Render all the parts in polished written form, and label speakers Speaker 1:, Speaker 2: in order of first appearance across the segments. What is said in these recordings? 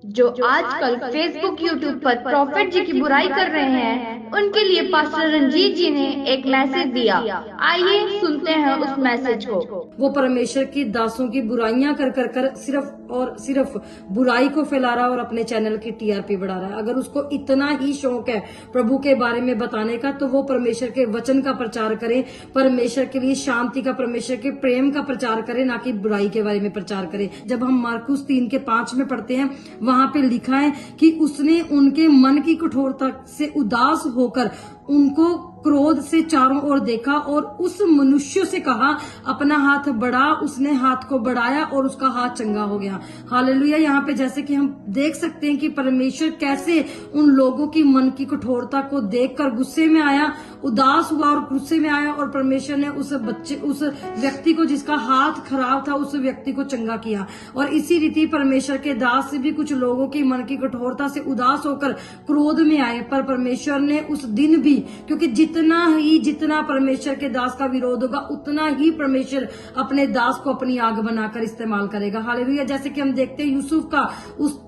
Speaker 1: जो आजकल Facebook YouTube पर प्रॉफिट जी की बुराई कर रहे हैं, उनके लिए पास्टर रंजीत जी ने एक मैसेज दिया। आइए सुनते हैं उस मैसेज को।
Speaker 2: वो परमेश्वर की दासों की बुराइयां कर कर कर सिर्फ और सिर्फ बुराई को फैला रहा है और अपने चैनल की टीआरपी बढ़ा रहा है। अगर उसको इतना ही शौक है प्रभु के बारे में बताने का, तो वो परमेश्वर के वचन का प्रचार करे, परमेश्वर के लिए शांति का, परमेश्वर के प्रेम का प्रचार करे, ना कि बुराई के बारे में प्रचार करे। जब हम मार्कुस 3:5 में पढ़ते हैं, वहां पे लिखा है कि उसने उनके मन की कठोरता से उदास होकर उनको क्रोध से चारों ओर देखा और उस मनुष्य से कहा, अपना हाथ बढ़ा। उसने हाथ को बढ़ाया और उसका हाथ चंगा हो गया। हालेलुया। यहाँ पे जैसे कि हम देख सकते हैं कि परमेश्वर कैसे उन लोगों की मन की कठोरता को देखकर गुस्से में आया, उदास हुआ और गुस्से में आया, और परमेश्वर ने उस व्यक्ति को, जिसका हाथ खराब था, उस व्यक्ति को चंगा किया। और इसी रीति परमेश्वर के दास से भी कुछ लोगों की मन की कठोरता से उदास होकर क्रोध में आए, पर परमेश्वर ने उस दिन भी, क्योंकि जितना परमेश्वर के दास का विरोध होगा, उतना ही परमेश्वर अपने दास को अपनी आग बनाकर इस्तेमाल करेगा। हालेलुया। जैसे कि हम देखते हैं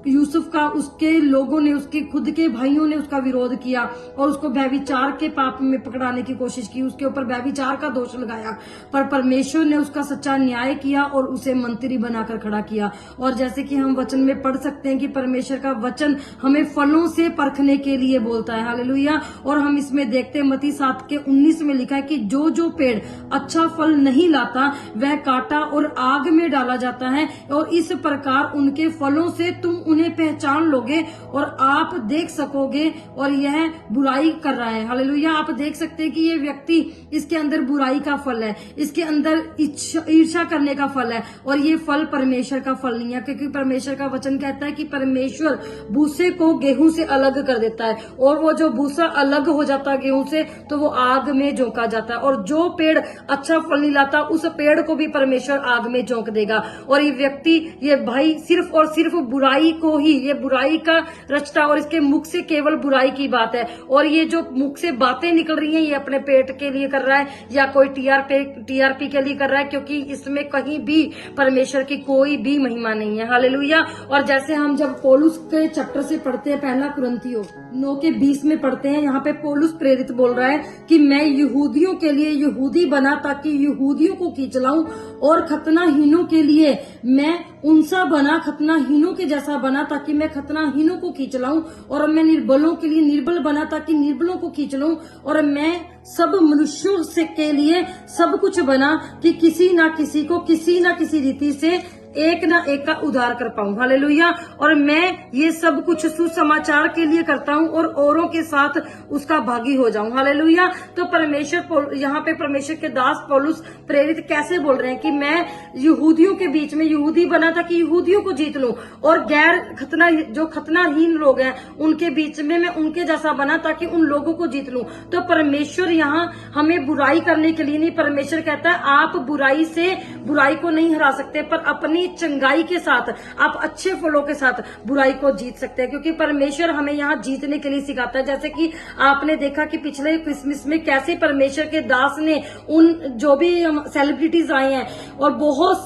Speaker 2: यूसुफ का उसके लोगों ने, उसके खुद के भाइयों ने उसका विरोध किया और उसको व्यभिचार के पाप में पकड़ाने की कोशिश की, उसके ऊपर व्यभिचार का दोष लगाया, पर परमेश्वर ने उसका सच्चा न्याय किया और उसे मंत्री बनाकर खड़ा किया। और जैसे कि हम वचन में पढ़ सकते हैं कि परमेश्वर का वचन हमें फलों से परखने के लिए बोलता है। हालेलुया। और हम इसमें देखते हैं मत्ती 7:19 में लिखा है कि जो जो पेड़ अच्छा फल नहीं लाता वह काटा और आग में डाला जाता है, और इस प्रकार उनके फलों से तुम उन्हें पहचान लोगे और आप देख सकोगे और यह बुराई कर रहा है। हालेलुया। आप देख सकते हैं कि ये व्यक्ति, इसके अंदर बुराई का फल है, इसके अंदर ईर्ष्या करने का फल है, और ये फल परमेश्वर का फल नहीं है, क्योंकि परमेश्वर का वचन कहता है कि परमेश्वर भूसे को गेहूं से अलग कर देता है, और वो जो भूसा अलग हो जाता है गेहूं से, तो वो आग में झोंका जाता है। और जो पेड़ अच्छा फल नहीं लाता, उस पेड़ को भी परमेश्वर आग में झोंक देगा। और ये व्यक्ति, ये भाई सिर्फ और सिर्फ बुराई को ही, ये बुराई का रचता, और इसके मुख से केवल बुराई की बात है। और ये जो मुख से बातें निकल रही हैं, ये अपने पेट के लिए कर रहा है या कोई टीआरपी के लिए कर रहा है, क्योंकि इसमें कहीं भी परमेश्वर की कोई भी महिमा नहीं है। हालेलुया। और जैसे हम जब पौलुस के चैप्टर से पढ़ते हैं, 1 कुरिन्थियों 9:20 में पढ़ते हैं, यहाँ पे पौलुस प्रेरित बोल रहा है कि मैं यहूदियों के लिए यहूदी बना ताकि यहूदियों को खींच लाऊं, और खतनाहीनों के लिए मैं उनसा बना, खतनाहीनों के जैसा बना ताकि मैं खतनाहीनों को खींच लाऊं, और मैं निर्बलों के लिए निर्बल बना ताकि निर्बलों को खींच लूं, और मैं सब मनुष्यों से के लिए सब कुछ बना कि किसी ना किसी रीति से एक ना एक का उद्धार कर पाऊं। हालेलुया। और मैं ये सब कुछ सुसमाचार के लिए करता हूं और औरों के साथ उसका भागी हो जाऊं। हालेलुया। तो परमेश्वर, यहाँ पे परमेश्वर के दास पौलुस प्रेरित कैसे बोल रहे हैं कि मैं यहूदियों के बीच में यहूदी बना था कि यहूदियों को जीत लूं, और जो खतनाहीन लोग हैं उनके बीच में मैं उनके जैसा बना ताकि उन लोगों को जीत लूं। तो परमेश्वर यहाँ हमें बुराई करने के लिए नहीं, परमेश्वर कहता है आप बुराई से बुराई को नहीं हरा सकते, पर अपनी चंगाई के साथ, आप अच्छे फलों के साथ बुराई को जीत सकते हैं, क्योंकि परमेश्वर हमें यहाँ जीतने के लिए सिखाता है। जैसे कि आपने देखा कि पिछले क्रिसमस में कैसे परमेश्वर के दास ने उन जो भी सेलिब्रिटीज आए हैं और बहुत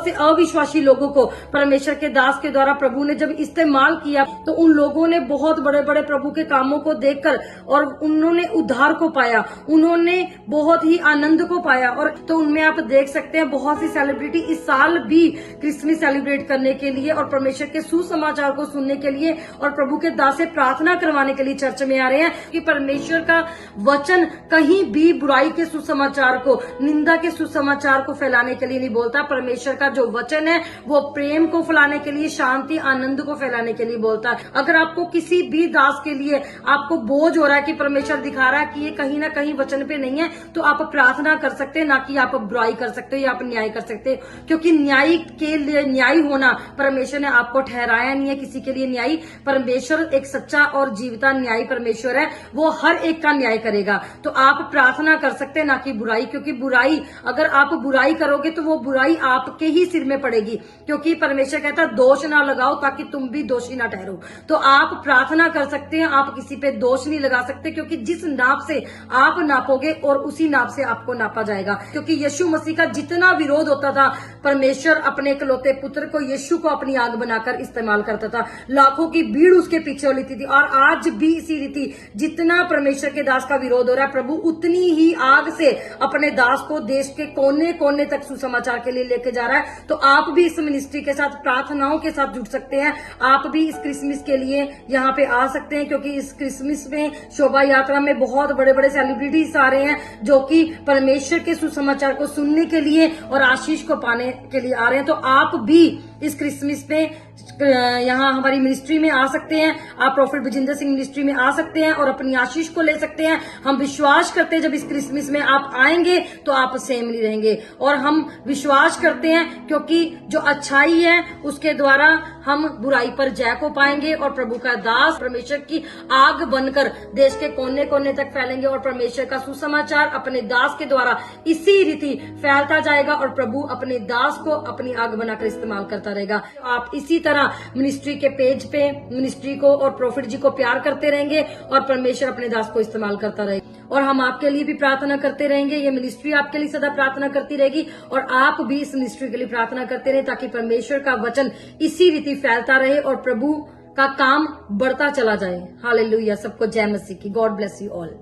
Speaker 2: से अविश्वासी लोगों को परमेश्वर के दास के द्वारा प्रभु ने जब इस्तेमाल किया, तो उन लोगों ने बहुत बड़े बड़े प्रभु के कामों को देखकर और उन्होंने उद्धार को पाया, उन्होंने बहुत ही आनंद को पाया। और तो उनमें आप देख सकते हैं बहुत सी सेलिब्रिटी इस साल भी क्रिसमस सेलिब्रेट करने के लिए और परमेश्वर के सुसमाचार को सुनने के लिए और प्रभु के दास से प्रार्थना करवाने के लिए चर्च में आ रहे हैं, कि परमेश्वर का वचन कहीं भी बुराई के सुसमाचार को, निंदा के सुसमाचार को फैलाने के लिए नहीं बोलता। परमेश्वर का जो वचन है वो प्रेम को फैलाने के लिए, शांति आनंद को फैलाने के लिए बोलता है। अगर आपको किसी भी दास के लिए आपको बोझ हो रहा है कि परमेश्वर दिखा रहा है कि ये कहीं ना कहीं वचन पे नहीं है, तो आप प्रार्थना कर सकते हैं, ना कि आप बुराई कर सकते हो या आप न्याय कर सकते हो, क्योंकि न्याय के लिए न्याय होना परमेश्वर ने आपको ठहराया नहीं है किसी के लिए न्याय। परमेश्वर एक सच्चा और जीवता न्याय परमेश्वर है, वो हर एक का न्याय करेगा। तो आप प्रार्थना कर सकते हैं, ना कि बुराई, क्योंकि बुराई, अगर आप बुराई करोगे तो वो बुराई आपके ही सिर में पड़ेगी, क्योंकि परमेश्वर कहता है दोष ना लगाओ ताकि तुम भी दोषी ना ठहरो। तो आप प्रार्थना कर सकते हैं, आप किसी पे दोष नहीं लगा सकते, क्योंकि जिस नाप से आप नापोगे और उसी नाप से आपको नापा जाएगा। क्योंकि यीशु मसीह का जितना विरोध होता था परमेश्वर परमेश्वर अपने इकलौते पुत्र को यीशु को अपनी आग बनाकर इस्तेमाल करता था। लाखों की भीड़ उसके पीछे लेती थी और आज भी इसी रीति जितना परमेश्वर के दास का विरोध हो रहा है, प्रभु उतनी ही आग से अपने दास को देश के कोने कोने तक सुसमाचार के लिए लेके जा रहा है। तो आप भी इस मिनिस्ट्री के साथ प्रार्थनाओं के साथ जुड़ सकते हैं। आप भी इस क्रिसमस के लिए यहाँ पे आ सकते हैं, क्योंकि इस क्रिसमस में शोभा यात्रा में बहुत बड़े बड़े सेलिब्रिटीज आ रहे हैं जो कि परमेश्वर के सुसमाचार को सुनने के लिए और आशीष को पाने के लिए आ रहे हैं। तो आप भी इस क्रिसमस में यहाँ हमारी मिनिस्ट्री में आ सकते हैं। आप प्रॉफिट बजिंदर सिंह मिनिस्ट्री में आ सकते हैं और अपनी आशीष को ले सकते हैं। हम विश्वास करते हैं जब इस क्रिसमस में आप आएंगे तो आप सेमली रहेंगे, और हम विश्वास करते हैं क्योंकि जो अच्छाई है उसके द्वारा हम बुराई पर जय को पाएंगे और प्रभु का दास परमेश्वर की आग बनकर देश के कोने कोने तक फैलेंगे और परमेश्वर का सुसमाचार अपने दास के द्वारा इसी रीति फैलता जाएगा और प्रभु अपने दास को अपनी आग बनाकर इस्तेमाल करता रहेगा। आप इसी तरह मिनिस्ट्री के पेज पे मिनिस्ट्री को और प्रॉफिट जी को प्यार करते रहेंगे और परमेश्वर अपने दास को इस्तेमाल करता रहेगा। और हम आपके लिए भी प्रार्थना करते रहेंगे। ये मिनिस्ट्री आपके लिए सदा प्रार्थना करती रहेगी और आप भी इस मिनिस्ट्री के लिए प्रार्थना करते रहे ताकि परमेश्वर का वचन इसी रीति फैलता रहे और प्रभु का काम बढ़ता चला जाए। हालेलुया। सबको जय मसीह की। God bless you all.